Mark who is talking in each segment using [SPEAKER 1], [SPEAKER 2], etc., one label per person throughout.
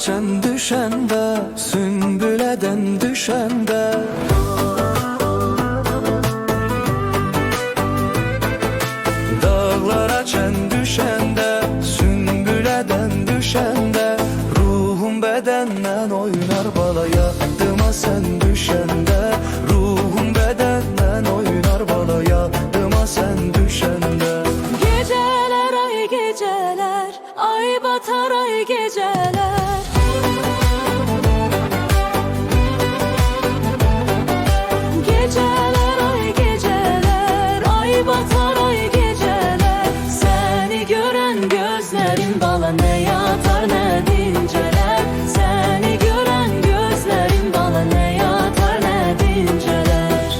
[SPEAKER 1] açan düşende, sümbüleden düşende. Dağlar açan düşende, sümbüleden düşende. Ruhum bedenden oynar bala, yadıma sen düşende. Ruhum bedenden oynar bala, yadıma sen düşende.
[SPEAKER 2] Geceler ay geceler, ay batar ay geceler. Geceler ay geceler, ay batar ay geceler. Seni gören gözlerim bala, ne yatar ne dinceler. Seni gören gözlerim bala, ne yatar ne dinceler.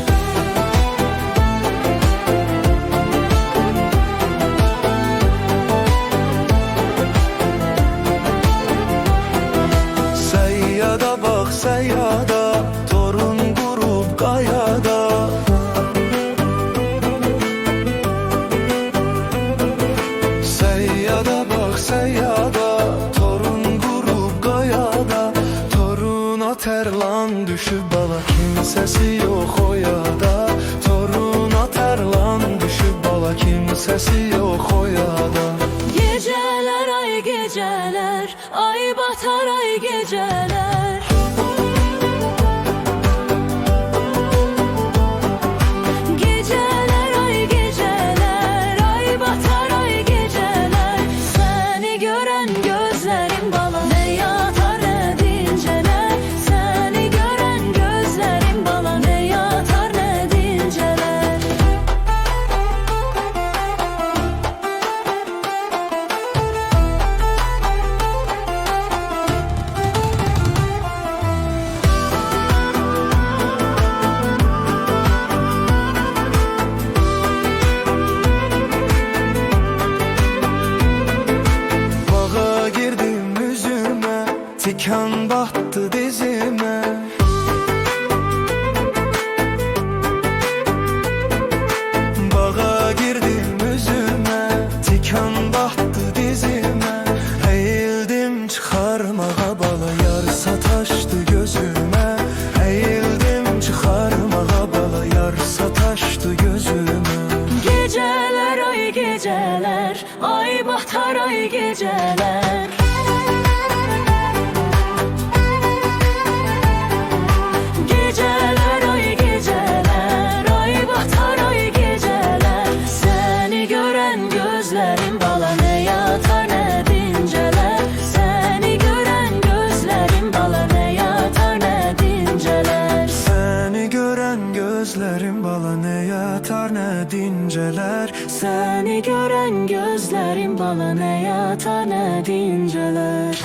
[SPEAKER 1] Seyyada bak seyyada, torun kurup kayada. Seyyada bak seyyada, torun kurup kayada. Toruna terlan düşüp bala, kimsesi yok o yada. Toruna terlan düşüp bala, kimsesi yok o yada.
[SPEAKER 2] Geceler ay geceler, ay batar ay geceler. Geceler ay geceler, ay batar ay geceler. Seni gören gözlerim bala, ne yatar ne dinceler. Seni gören gözlerim bala, ne yatar ne dinceler.
[SPEAKER 1] Bağa girdim yüzüme, tikan battı dizime. Bağa girdim yüzüme, tikan battı dizime. Eğildim çıkarmağa bala, yar sataştı gözüme. Eğildim çıkarmağa bala, yar sataştı gözüme.
[SPEAKER 2] Geceler ay geceler, ay batar ay geceler. Geceler ay geceler, ay batar ay geceler. Seni gören gözlerim bala, ne yatar ne dinceler. Seni gören gözlerim bala, ne yatar ne dinceler.
[SPEAKER 1] Seni gören gözlerim bala, ne yatar ne dinceler.
[SPEAKER 2] Seni gören gözlerim bana, ne yatar ne dinceler.